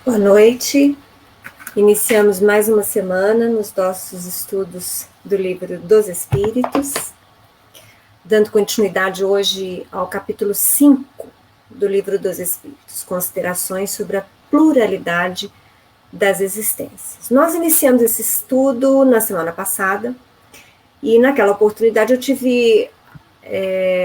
Boa noite. Iniciamos mais uma semana nos nossos estudos do Livro dos Espíritos, dando continuidade hoje ao capítulo 5 do Livro dos Espíritos, considerações sobre a pluralidade das existências. Nós iniciamos esse estudo na semana passada e naquela oportunidade eu tive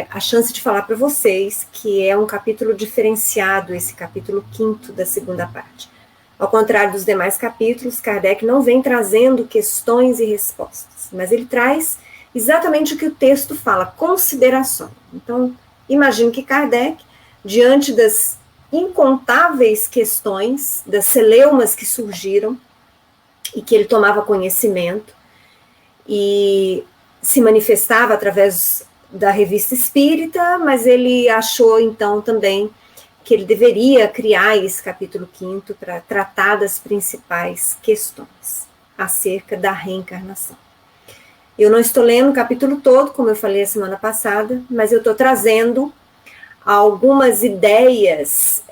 a chance de falar para vocês que é um capítulo diferenciado, esse capítulo 5º da segunda parte. Ao contrário dos demais capítulos, Kardec não vem trazendo questões e respostas, mas ele traz exatamente o que o texto fala, consideração. Então, imagine que Kardec, diante das incontáveis questões, das celeumas que surgiram, e que ele tomava conhecimento, e se manifestava através da Revista Espírita, mas ele achou então também que ele deveria criar esse capítulo 5º para tratar das principais questões acerca da reencarnação. Eu não estou lendo o capítulo todo, como eu falei a semana passada, mas eu estou trazendo algumas ideias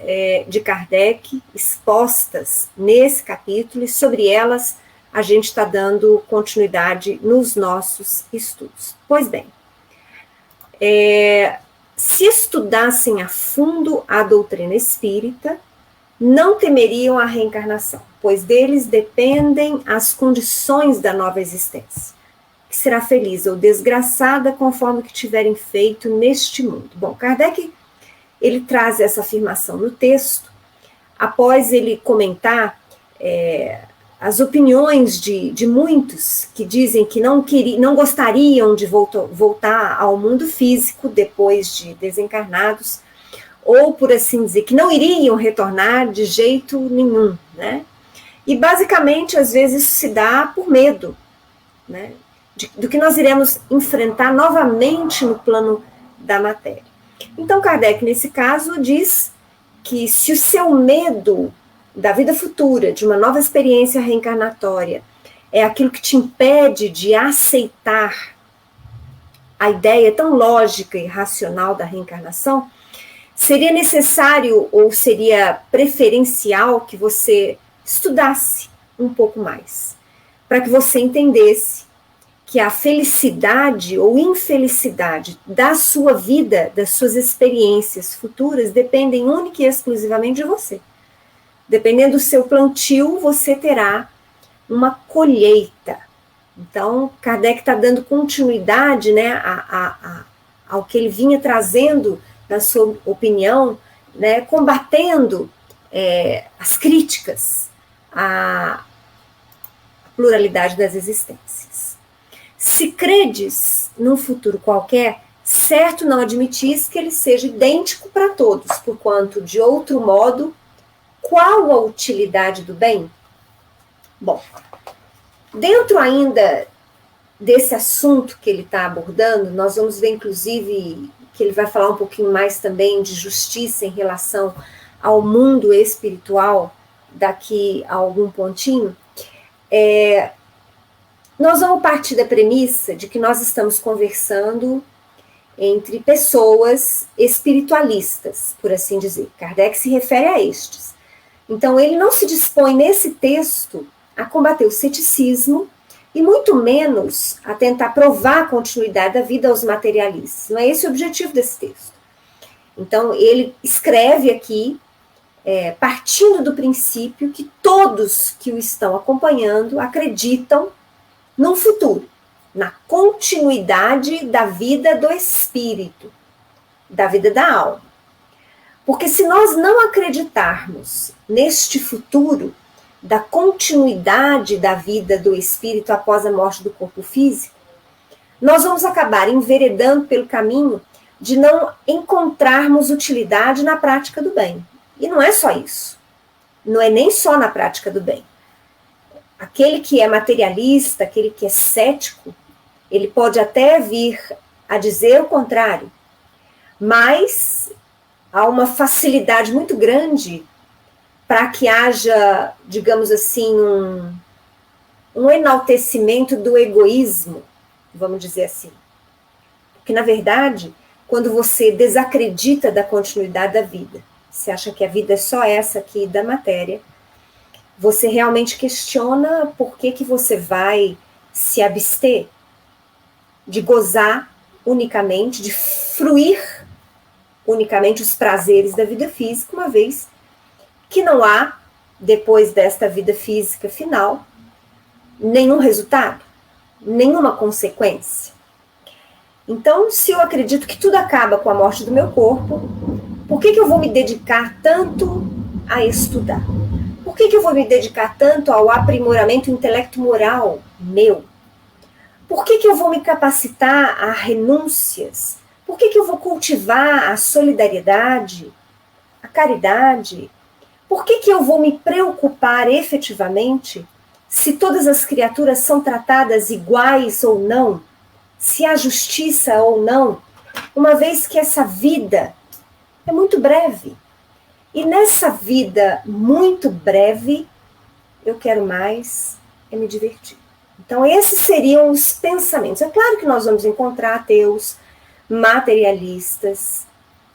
de Kardec expostas nesse capítulo, e sobre elas a gente está dando continuidade nos nossos estudos. Pois bem, se estudassem a fundo a doutrina espírita, não temeriam a reencarnação, pois deles dependem as condições da nova existência, que será feliz ou desgraçada conforme o que tiverem feito neste mundo. Bom, Kardec, ele traz essa afirmação no texto, após ele comentar as opiniões de muitos que dizem que não gostariam de voltar ao mundo físico depois de desencarnados, ou, por assim dizer, que não iriam retornar de jeito nenhum, né? E, basicamente, às vezes isso se dá por medo, né? Do que nós iremos enfrentar novamente no plano da matéria. Então, Kardec, nesse caso, diz que se o seu medo da vida futura, de uma nova experiência reencarnatória, é aquilo que te impede de aceitar a ideia tão lógica e racional da reencarnação, seria necessário ou seria preferencial que você estudasse um pouco mais, para que você entendesse que a felicidade ou infelicidade da sua vida, das suas experiências futuras, dependem única e exclusivamente de você. Dependendo do seu plantio, você terá uma colheita. Então, Kardec está dando continuidade, né, ao que ele vinha trazendo, na sua opinião, né, combatendo as críticas à pluralidade das existências. Se credes num futuro qualquer, certo não admitis que ele seja idêntico para todos, porquanto, de outro modo, qual a utilidade do bem? Bom, dentro ainda desse assunto que ele está abordando, nós vamos ver, inclusive, que ele vai falar um pouquinho mais também de justiça em relação ao mundo espiritual, daqui a algum pontinho. Nós vamos partir da premissa de que nós estamos conversando entre pessoas espiritualistas, por assim dizer. Kardec se refere a estes. Então, ele não se dispõe nesse texto a combater o ceticismo e muito menos a tentar provar a continuidade da vida aos materialistas. Não é esse o objetivo desse texto. Então, ele escreve aqui, partindo do princípio que todos que o estão acompanhando acreditam num futuro, na continuidade da vida do espírito, da vida da alma. Porque se nós não acreditarmos neste futuro, da continuidade da vida do espírito após a morte do corpo físico, nós vamos acabar enveredando pelo caminho de não encontrarmos utilidade na prática do bem. E não é só isso. Não é nem só na prática do bem. Aquele que é materialista, aquele que é cético, ele pode até vir a dizer o contrário, mas há uma facilidade muito grande para que haja, digamos assim, um enaltecimento do egoísmo, vamos dizer assim. Porque, na verdade, quando você desacredita da continuidade da vida, você acha que a vida é só essa aqui da matéria, Você realmente questiona por que você vai se abster de gozar unicamente, de fruir unicamente os prazeres da vida física, uma vez que não há, depois desta vida física final, nenhum resultado, nenhuma consequência. Então, se eu acredito que tudo acaba com a morte do meu corpo, por que eu vou me dedicar tanto a estudar? Por que eu vou me dedicar tanto ao aprimoramento intelecto-moral meu? Por que eu vou me capacitar a renúncias? Por que eu vou cultivar a solidariedade, a caridade? Por que eu vou me preocupar efetivamente se todas as criaturas são tratadas iguais ou não? Se há justiça ou não? Uma vez que essa vida é muito breve. E nessa vida muito breve, eu quero mais é me divertir. Então, esses seriam os pensamentos. É claro que nós vamos encontrar ateus, materialistas,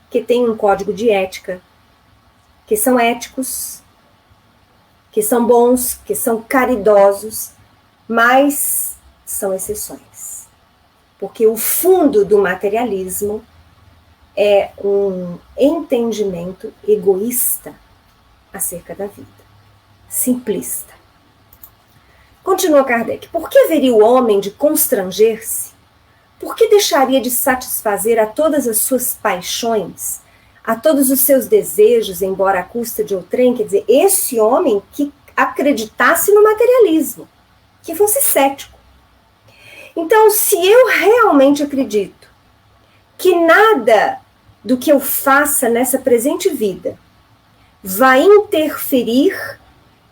que têm um código de ética, que são éticos, que são bons, que são caridosos, mas são exceções. Porque o fundo do materialismo é um entendimento egoísta acerca da vida, simplista. Continua Kardec. Por que haveria o homem de constranger-se? Por que deixaria de satisfazer a todas as suas paixões, a todos os seus desejos, embora à custa de outrem? Quer dizer, esse homem que acreditasse no materialismo, que fosse cético. Então, se eu realmente acredito que nada do que eu faça nessa presente vida vai interferir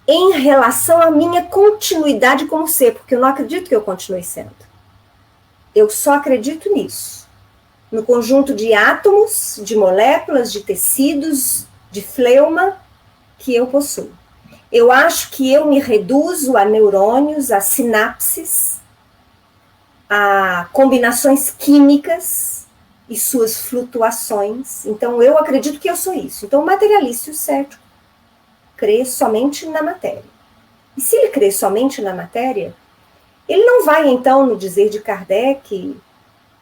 em relação à minha continuidade como ser, porque eu não acredito que eu continue sendo. Eu só acredito nisso. No conjunto de átomos, de moléculas, de tecidos, de fleuma que eu possuo. Eu acho que eu me reduzo a neurônios, a sinapses, a combinações químicas e suas flutuações. Então, eu acredito que eu sou isso. Então, o materialista e o cético crê somente na matéria. E se ele crê somente na matéria, ele não vai, então, no dizer de Kardec,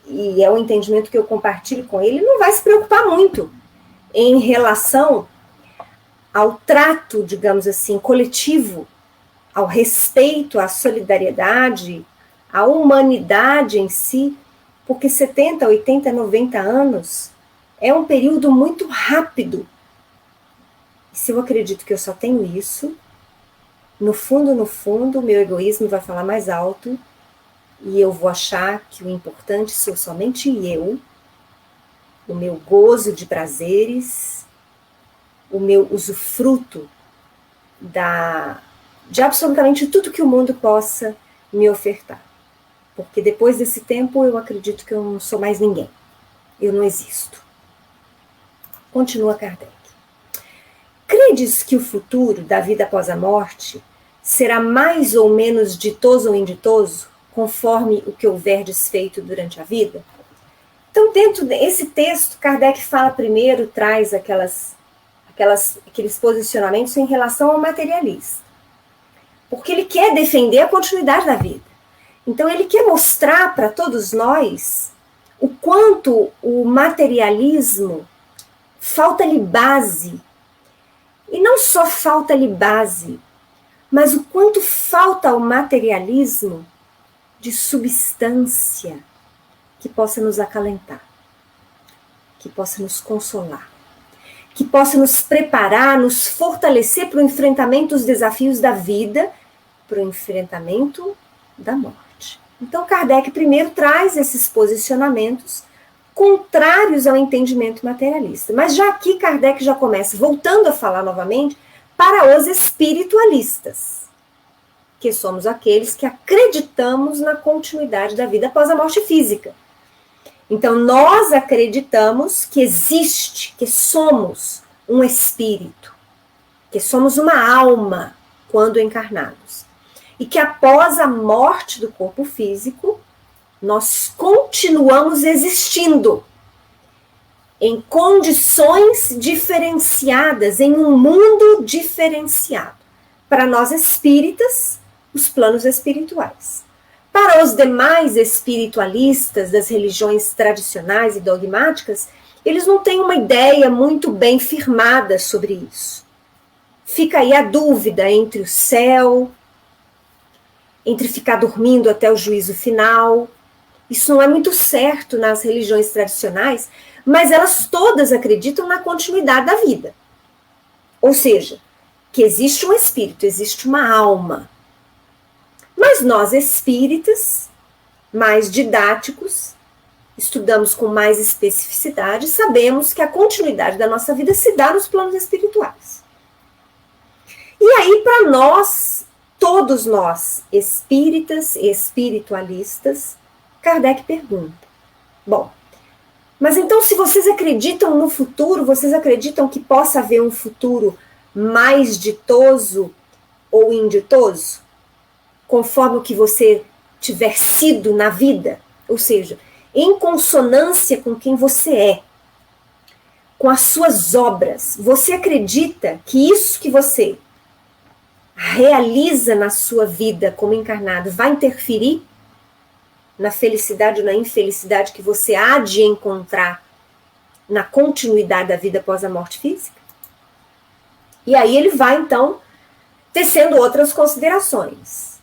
e é o entendimento que eu compartilho com ele, não vai se preocupar muito em relação ao trato, digamos assim, coletivo, ao respeito, à solidariedade, à humanidade em si, porque 70, 80, 90 anos é um período muito rápido. Se eu acredito que eu só tenho isso, no fundo, o meu egoísmo vai falar mais alto e eu vou achar que o importante sou somente eu, o meu gozo de prazeres, o meu usufruto de absolutamente tudo que o mundo possa me ofertar. Porque depois desse tempo eu acredito que eu não sou mais ninguém. Eu não existo. Continua Kardec. Credes que o futuro da vida após a morte será mais ou menos ditoso ou inditoso, conforme o que houverdes feito durante a vida? Então, dentro desse texto, Kardec fala primeiro, traz aqueles posicionamentos em relação ao materialista. Porque ele quer defender a continuidade da vida. Então, ele quer mostrar para todos nós o quanto o materialismo falta-lhe base. E não só falta-lhe base, mas o quanto falta ao materialismo de substância que possa nos acalentar, que possa nos consolar, que possa nos preparar, nos fortalecer para o enfrentamento dos desafios da vida, para o enfrentamento da morte. Então, Kardec primeiro traz esses posicionamentos contrários ao entendimento materialista. Mas já aqui Kardec já começa, voltando a falar novamente, para os espiritualistas, que somos aqueles que acreditamos na continuidade da vida após a morte física. Então, nós acreditamos que existe, que somos um espírito, que somos uma alma quando encarnados. E que após a morte do corpo físico, nós continuamos existindo em condições diferenciadas, em um mundo diferenciado. para nós espíritas, os planos espirituais. Para os demais espiritualistas das religiões tradicionais e dogmáticas, eles não têm uma ideia muito bem firmada sobre isso. Fica aí a dúvida entre o céu, entre ficar dormindo até o juízo final. Isso não é muito certo nas religiões tradicionais, mas elas todas acreditam na continuidade da vida. Ou seja, que existe um espírito, existe uma alma. Mas nós espíritas, mais didáticos, estudamos com mais especificidade, sabemos que a continuidade da nossa vida se dá nos planos espirituais. E aí, para nós, todos nós, espíritas e espiritualistas, Kardec pergunta: bom, mas então se vocês acreditam no futuro, vocês acreditam que possa haver um futuro mais ditoso ou inditoso, conforme o que você tiver sido na vida? Ou seja, em consonância com quem você é, com as suas obras. Você acredita que isso que você realiza na sua vida como encarnado vai interferir na felicidade ou na infelicidade que você há de encontrar na continuidade da vida após a morte física? E aí ele vai, então, tecendo outras considerações.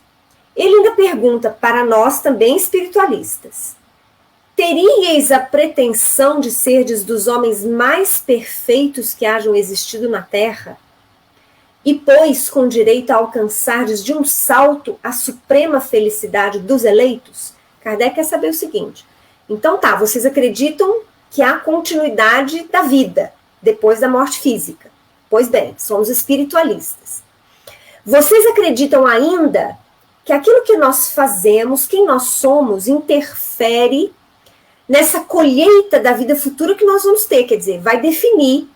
Ele ainda pergunta para nós também espiritualistas: teríeis a pretensão de serdes dos homens mais perfeitos que hajam existido na Terra? E, pois, com direito a alcançardes de um salto a suprema felicidade dos eleitos? Kardec quer saber o seguinte: então tá, vocês acreditam que há continuidade da vida depois da morte física? Pois bem, somos espiritualistas. Vocês acreditam ainda que aquilo que nós fazemos, quem nós somos, interfere nessa colheita da vida futura que nós vamos ter? Quer dizer, vai definir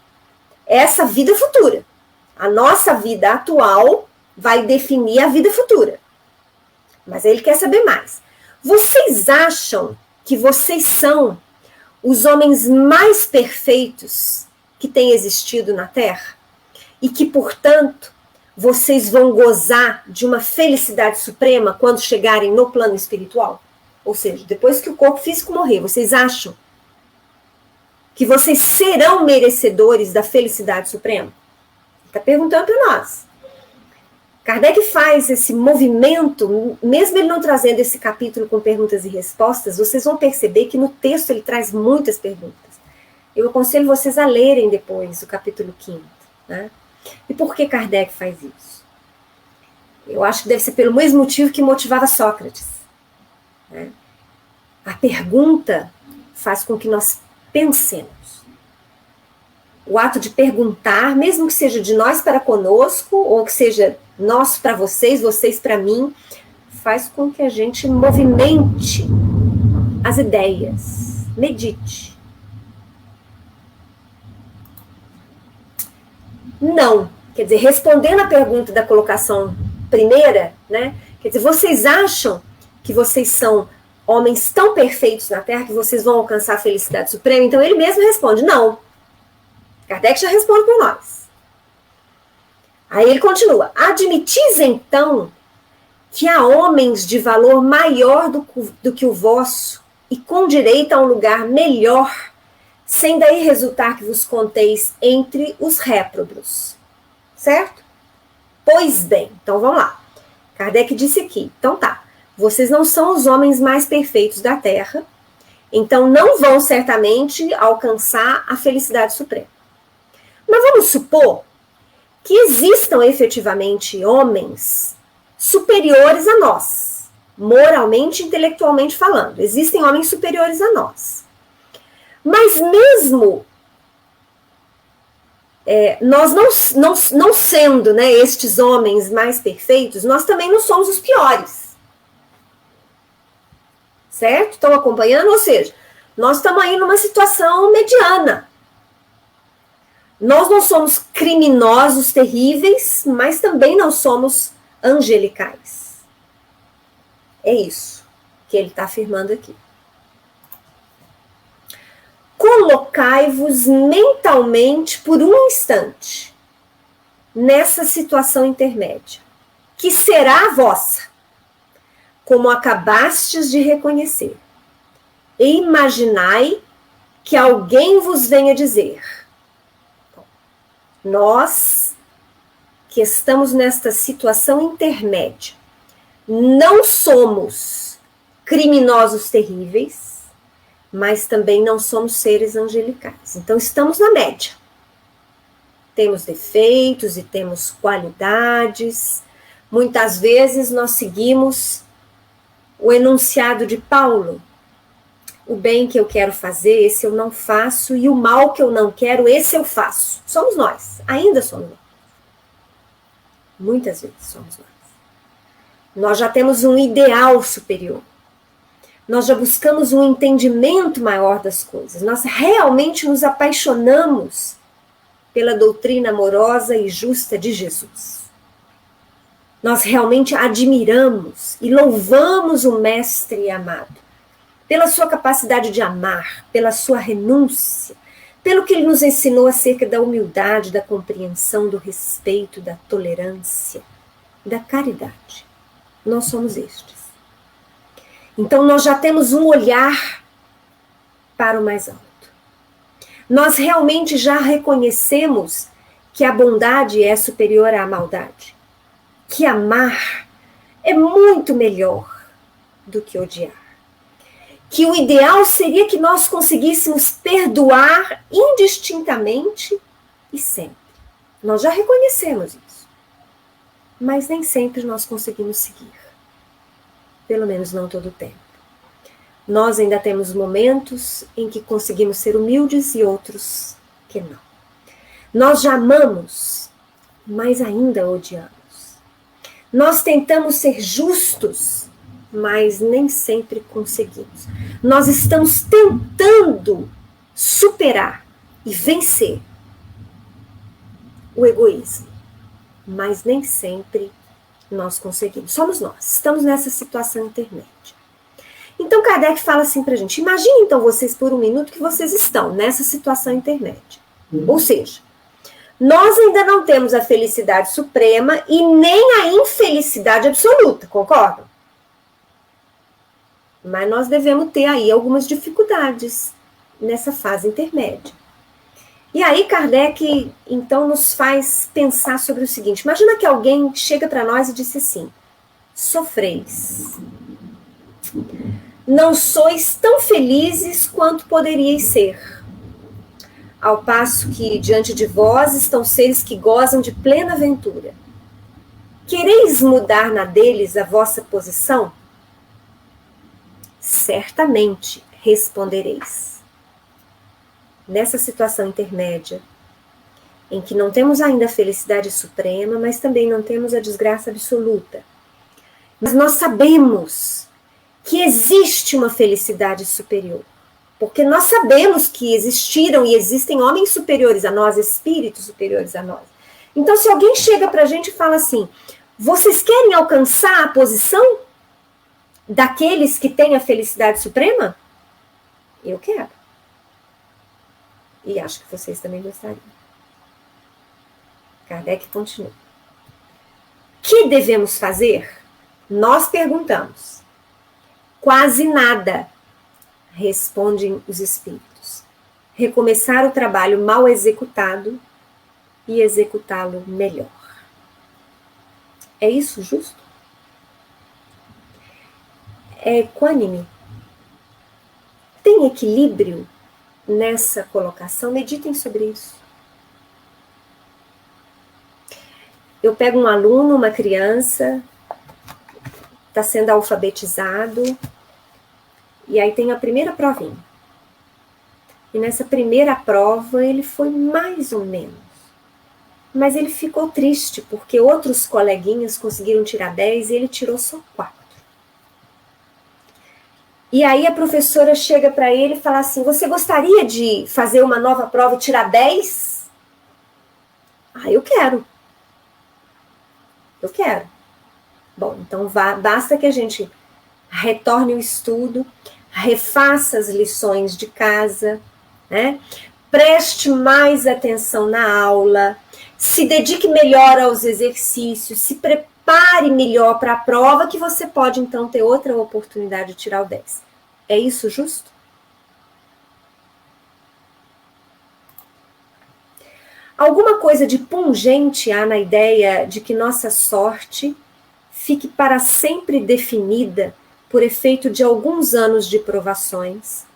essa vida futura. A nossa vida atual vai definir a vida futura. Mas ele quer saber mais. Vocês acham que vocês são os homens mais perfeitos que têm existido na Terra? E que, portanto, vocês vão gozar de uma felicidade suprema quando chegarem no plano espiritual? Ou seja, depois que o corpo físico morrer, vocês acham que vocês serão merecedores da felicidade suprema? Está perguntando para nós. Kardec faz esse movimento, mesmo ele não trazendo esse capítulo com perguntas e respostas, vocês vão perceber que no texto ele traz muitas perguntas. Eu aconselho vocês a lerem depois o capítulo 5. Né? E por que Kardec faz isso? Eu acho que deve ser pelo mesmo motivo que motivava Sócrates. Né? A pergunta faz com que nós pensemos. O ato de perguntar, mesmo que seja de nós para conosco, ou que seja nós para vocês, vocês para mim, faz com que a gente movimente as ideias, medite. Não, quer dizer, respondendo a pergunta da colocação primeira, né? Quer dizer, vocês acham que vocês são homens tão perfeitos na Terra que vocês vão alcançar a felicidade suprema? Então ele mesmo responde: não. Kardec já responde por nós. Aí ele continua: admitis então que há homens de valor maior do que o vosso e com direito a um lugar melhor, sem daí resultar que vos conteis entre os réprobos. Certo? Pois bem, então vamos lá. Kardec disse aqui: então tá, vocês não são os homens mais perfeitos da Terra, então não vão certamente alcançar a felicidade suprema. Mas vamos supor que existam efetivamente homens superiores a nós, moralmente e intelectualmente falando. Existem homens superiores a nós. Mas mesmo nós não sendo, né, estes homens mais perfeitos, nós também não somos os piores. Certo? Estão acompanhando? Ou seja, nós estamos aí numa situação mediana. Nós não somos criminosos terríveis, mas também não somos angelicais. É isso que ele está afirmando aqui. Colocai-vos mentalmente por um instante nessa situação intermédia, que será a vossa, como acabastes de reconhecer. E imaginai que alguém vos venha dizer: nós que estamos nesta situação intermédia, não somos criminosos terríveis, mas também não somos seres angelicais. Então estamos na média. Temos defeitos e temos qualidades. Muitas vezes nós seguimos o enunciado de Paulo: o bem que eu quero fazer, esse eu não faço, e o mal que eu não quero, esse eu faço. Somos nós, ainda somos nós. Muitas vezes somos nós. Nós já temos um ideal superior. Nós já buscamos um entendimento maior das coisas. Nós realmente nos apaixonamos pela doutrina amorosa e justa de Jesus. Nós realmente admiramos e louvamos o Mestre amado pela sua capacidade de amar, pela sua renúncia, pelo que ele nos ensinou acerca da humildade, da compreensão, do respeito, da tolerância, da caridade. Nós somos estes. Então nós já temos um olhar para o mais alto. Nós realmente já reconhecemos que a bondade é superior à maldade, que amar é muito melhor do que odiar, que o ideal seria que nós conseguíssemos perdoar indistintamente e sempre. Nós já reconhecemos isso, mas nem sempre nós conseguimos seguir, pelo menos não todo o tempo. Nós ainda temos momentos em que conseguimos ser humildes e outros que não. Nós já amamos, mas ainda odiamos. Nós tentamos ser justos, mas nem sempre conseguimos. Nós estamos tentando superar e vencer o egoísmo, mas nem sempre nós conseguimos. Somos nós, estamos nessa situação intermédia. Então Kardec fala assim pra gente: imagine então vocês por um minuto que vocês estão nessa situação intermédia. Ou seja, nós ainda não temos a felicidade suprema e nem a infelicidade absoluta, concordam? Mas nós devemos ter aí algumas dificuldades nessa fase intermédia. E aí Kardec, então, nos faz pensar sobre o seguinte: imagina que alguém chega para nós e disse assim: sofreis, não sois tão felizes quanto poderíeis ser, ao passo que diante de vós estão seres que gozam de plena ventura. Quereis mudar na deles a vossa posição? Certamente respondereis. Nessa situação intermédia, em que não temos ainda a felicidade suprema, mas também não temos a desgraça absoluta, mas nós sabemos que existe uma felicidade superior, porque nós sabemos que existiram e existem homens superiores a nós, espíritos superiores a nós. Então, se alguém chega para a gente e fala assim: vocês querem alcançar a posição daqueles que têm a felicidade suprema? Eu quero. E acho que vocês também gostariam. Kardec continua: que devemos fazer? Nós perguntamos. Quase nada, respondem os espíritos. Recomeçar o trabalho mal executado e executá-lo melhor. É isso justo? É equânime? Tem equilíbrio nessa colocação? Meditem sobre isso. Eu pego um aluno, uma criança, está sendo alfabetizado, e aí tem a primeira provinha. E nessa primeira prova ele foi mais ou menos. Mas ele ficou triste, porque outros coleguinhas conseguiram tirar 10 e ele tirou só 4. E aí a professora chega para ele e fala assim: você gostaria de fazer uma nova prova e tirar 10? Ah, eu quero. Eu quero. Bom, então basta que a gente retorne o estudo, refaça as lições de casa, né? Preste mais atenção na aula, se dedique melhor aos exercícios, se prepare melhor para a prova, que você pode então ter outra oportunidade de tirar o 10. É isso justo? Alguma coisa de pungente há na ideia de que nossa sorte fique para sempre definida por efeito de alguns anos de provações,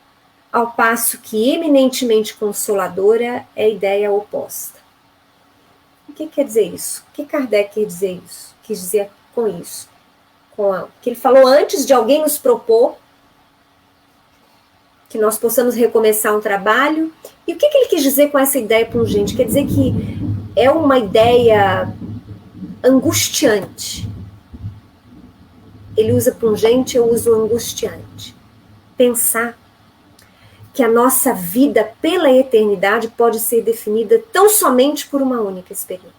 ao passo que eminentemente consoladora é a ideia oposta. O que quer dizer isso? O que Kardec quer dizer isso? Quis dizer com isso? Que ele falou antes de alguém nos propor que nós possamos recomeçar um trabalho. E o que ele quis dizer com essa ideia pungente? Quer dizer que é uma ideia angustiante. Ele usa pungente, eu uso angustiante. Pensar que a nossa vida pela eternidade pode ser definida tão somente por uma única experiência.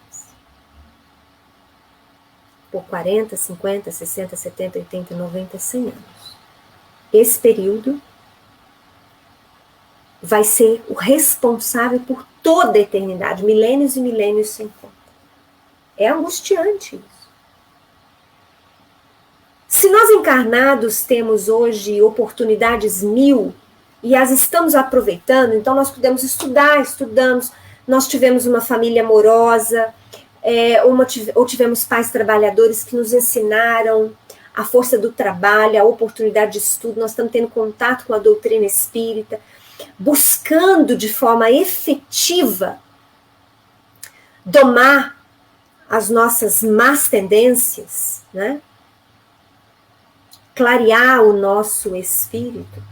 Por 40, 50, 60, 70, 80, 90, 100 anos. Esse período vai ser o responsável por toda a eternidade, milênios e milênios sem conta. É angustiante isso. Se nós encarnados temos hoje oportunidades 1000 e as estamos aproveitando, então nós podemos estudamos, nós tivemos uma família amorosa, ou tivemos pais trabalhadores que nos ensinaram a força do trabalho, a oportunidade de estudo, nós estamos tendo contato com a doutrina espírita, buscando de forma efetiva domar as nossas más tendências, né? Clarear o nosso espírito.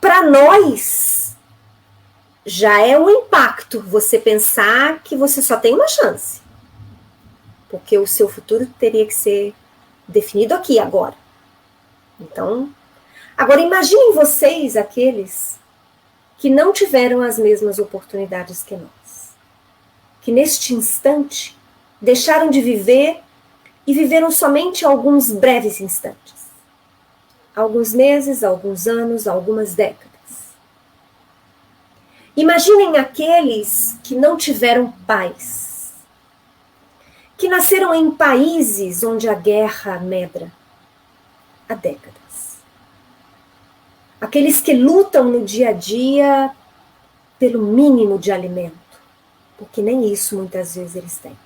Para nós, já é um impacto você pensar que você só tem uma chance. Porque o seu futuro teria que ser definido aqui, agora. Então, agora imaginem vocês aqueles que não tiveram as mesmas oportunidades que nós. Que neste instante deixaram de viver e viveram somente alguns breves instantes. Alguns meses, alguns anos, algumas décadas. Imaginem aqueles que não tiveram paz, que nasceram em países onde a guerra medra há décadas. Aqueles que lutam no dia a dia pelo mínimo de alimento, porque nem isso muitas vezes eles têm.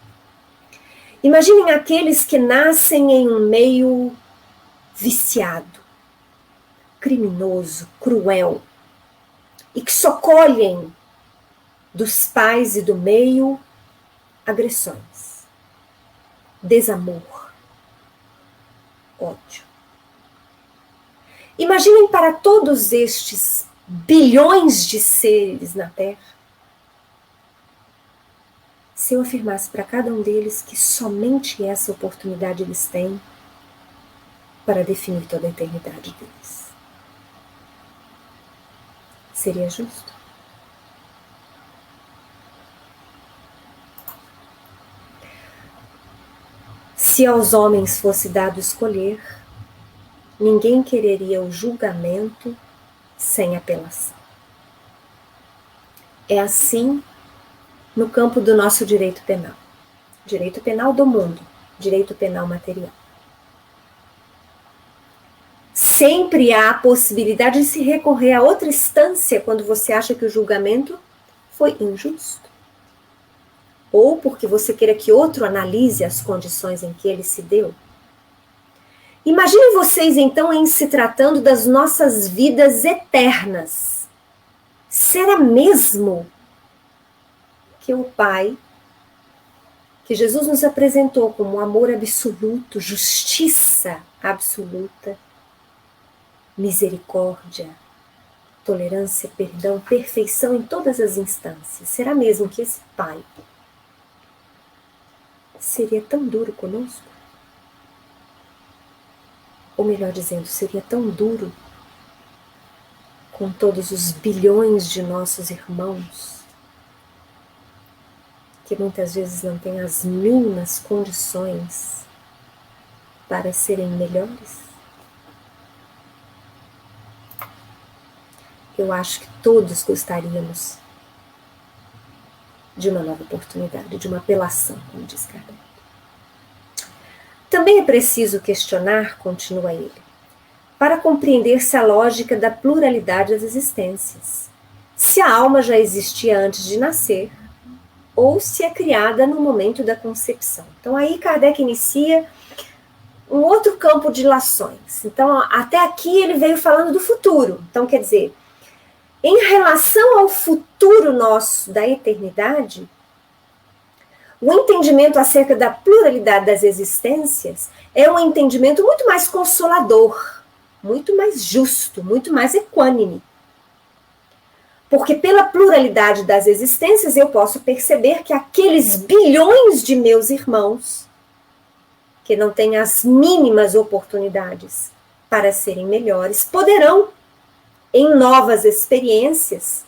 Imaginem aqueles que nascem em um meio viciado, criminoso, cruel, e que só colhem dos pais e do meio agressões, desamor, ódio. Imaginem para todos estes bilhões de seres na Terra, se eu afirmasse para cada um deles que somente essa oportunidade eles têm para definir toda a eternidade deles. Seria justo? Se aos homens fosse dado escolher, ninguém quereria o julgamento sem apelação. É assim no campo do nosso direito penal. Direito penal do mundo, direito penal material. Sempre há a possibilidade de se recorrer a outra instância quando você acha que o julgamento foi injusto. Ou porque você queira que outro analise as condições em que ele se deu. Imaginem vocês, então, em se tratando das nossas vidas eternas. Será mesmo que o Pai, que Jesus nos apresentou como amor absoluto, justiça absoluta, misericórdia, tolerância, perdão, perfeição em todas as instâncias, será mesmo que esse Pai seria tão duro conosco? Ou melhor dizendo, seria tão duro com todos os bilhões de nossos irmãos que muitas vezes não têm as mínimas condições para serem melhores? Eu acho que todos gostaríamos de uma nova oportunidade, de uma apelação, como diz Kardec. Também é preciso questionar, continua ele, para compreender-se a lógica da pluralidade das existências, se a alma já existia antes de nascer, ou se é criada no momento da concepção. Então aí Kardec inicia um outro campo de ilações. Então até aqui ele veio falando do futuro. Então quer dizer, em relação ao futuro nosso da eternidade, o entendimento acerca da pluralidade das existências é um entendimento muito mais consolador, muito mais justo, muito mais equânime. Porque pela pluralidade das existências eu posso perceber que aqueles bilhões de meus irmãos que não têm as mínimas oportunidades para serem melhores, poderão, em novas experiências,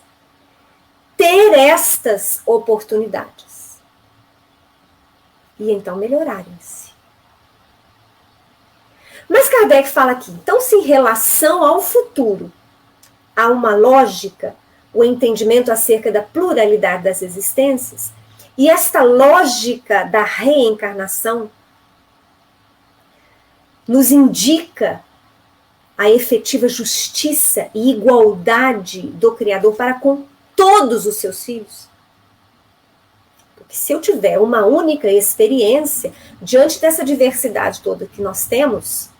ter estas oportunidades. E então melhorarem-se. Mas Kardec fala aqui, então se em relação ao futuro há uma lógica, o entendimento acerca da pluralidade das existências, e esta lógica da reencarnação nos indica a efetiva justiça e igualdade do Criador para com todos os seus filhos. Porque se eu tiver uma única experiência, diante dessa diversidade toda que nós temos,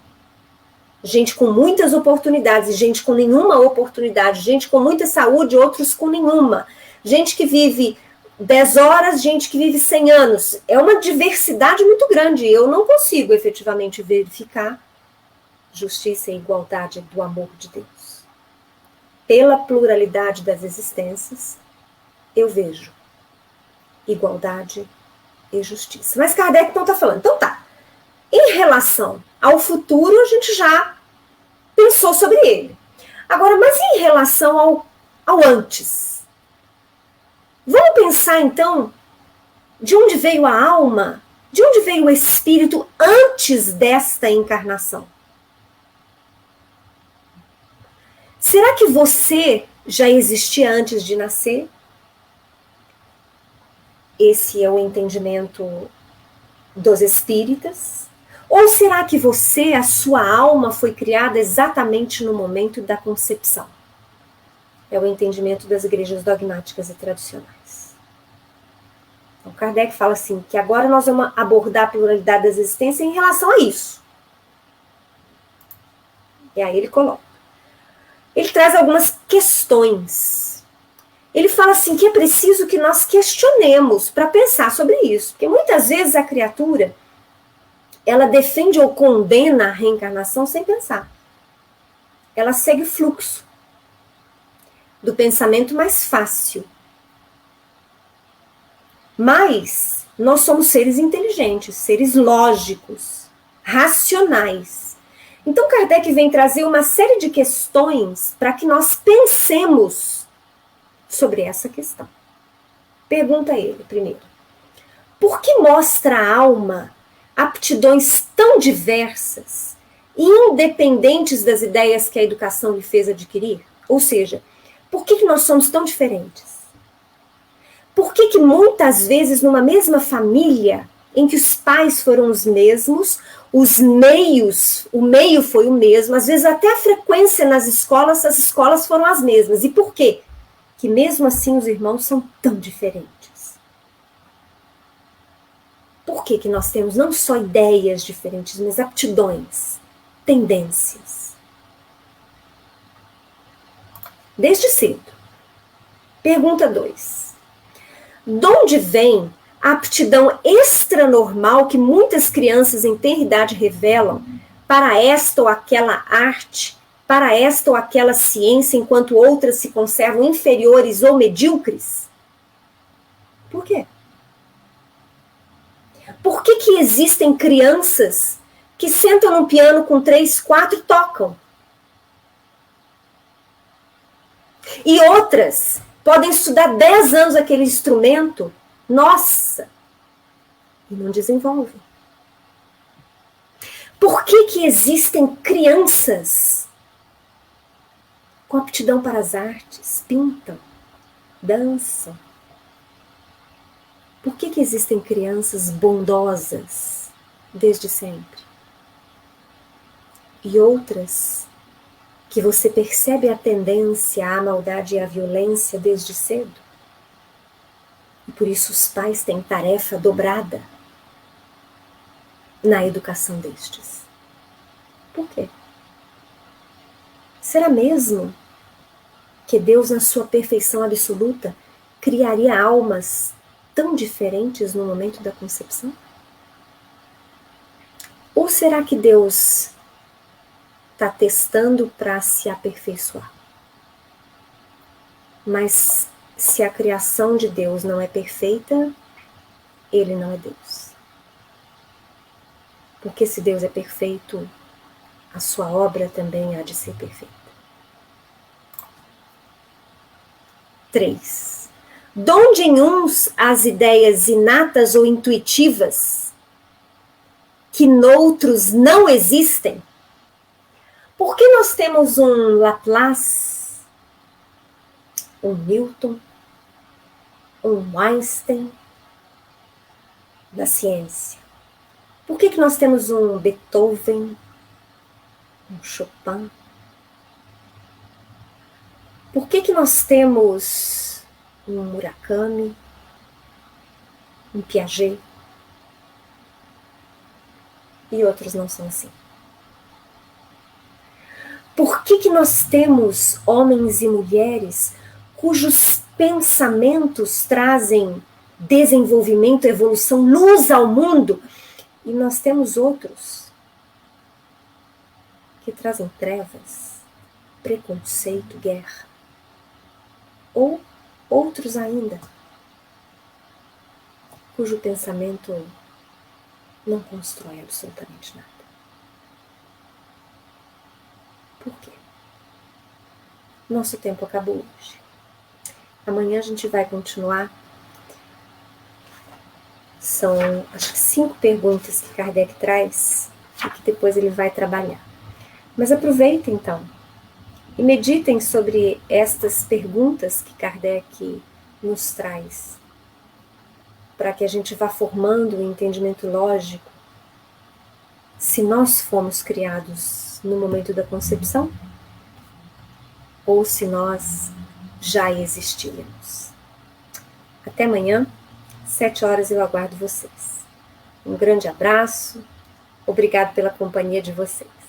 gente com muitas oportunidades, gente com nenhuma oportunidade, gente com muita saúde, outros com nenhuma, gente que vive 10 horas, gente que vive 100 anos. É uma diversidade muito grande. Eu não consigo efetivamente verificar justiça e igualdade do amor de Deus. Pela pluralidade das existências, eu vejo igualdade e justiça. Mas Kardec não está falando. Então tá. Em relação ao futuro, a gente já pensou sobre ele. Agora, mas em relação ao antes? Vamos pensar, então, de onde veio a alma? De onde veio o espírito antes desta encarnação? Será que você já existia antes de nascer? Esse é o entendimento dos espíritas? Ou será que você, a sua alma, foi criada exatamente no momento da concepção? É o entendimento das igrejas dogmáticas e tradicionais. Então, Kardec fala assim, que agora nós vamos abordar a pluralidade das existências em relação a isso. E aí ele coloca. Ele traz algumas questões. Ele fala assim que é preciso que nós questionemos para pensar sobre isso. Porque muitas vezes a criatura, ela defende ou condena a reencarnação sem pensar. Ela segue o fluxo do pensamento mais fácil. Mas nós somos seres inteligentes, seres lógicos, racionais. Então Kardec vem trazer uma série de questões para que nós pensemos sobre essa questão. Pergunta ele primeiro. Por que mostra a alma aptidões tão diversas e independentes das ideias que a educação lhe fez adquirir? Ou seja, por que nós somos tão diferentes? Por que muitas vezes numa mesma família, em que os pais foram os mesmos, os meios, o meio foi o mesmo, às vezes até a frequência nas escolas, as escolas foram as mesmas. E por quê? Que mesmo assim os irmãos são tão diferentes. Por que nós temos não só ideias diferentes, mas aptidões, tendências? Desde cedo. Pergunta 2. De onde vem a aptidão extranormal que muitas crianças em tenra idade revelam para esta ou aquela arte, para esta ou aquela ciência, enquanto outras se conservam inferiores ou medíocres? Por quê? Por que existem crianças que sentam no piano com 3, 4 e tocam? E outras podem estudar 10 anos aquele instrumento, nossa, e não desenvolvem. Por que existem crianças com aptidão para as artes, pintam, dançam, Por que existem crianças bondosas desde sempre? E outras que você percebe a tendência à maldade e à violência desde cedo? E por isso os pais têm tarefa dobrada na educação destes. Por quê? Será mesmo que Deus, na sua perfeição absoluta, criaria almas tão diferentes no momento da concepção? Ou será que Deus está testando para se aperfeiçoar? Mas se a criação de Deus não é perfeita, ele não é Deus. Porque se Deus é perfeito, a sua obra também há de ser perfeita. 3. Donde em uns as ideias inatas ou intuitivas, que noutros não existem? Por que nós temos um Laplace, um Newton, um Einstein na ciência? Por que nós temos um Beethoven, um Chopin? Por que nós temos um Murakami, um Piaget? E outros não são assim. Por que nós temos homens e mulheres cujos pensamentos trazem desenvolvimento, evolução, luz ao mundo, e nós temos outros que trazem trevas, preconceito, guerra? Ou outros ainda, cujo pensamento não constrói absolutamente nada. Por quê? Nosso tempo acabou hoje. Amanhã a gente vai continuar. São, acho que 5 perguntas que Kardec traz e que depois ele vai trabalhar. Mas aproveitem então e meditem sobre estas perguntas que Kardec nos traz, para que a gente vá formando um entendimento lógico se nós fomos criados no momento da concepção ou se nós já existíamos. Até amanhã, 7 horas eu aguardo vocês. Um grande abraço, obrigado pela companhia de vocês.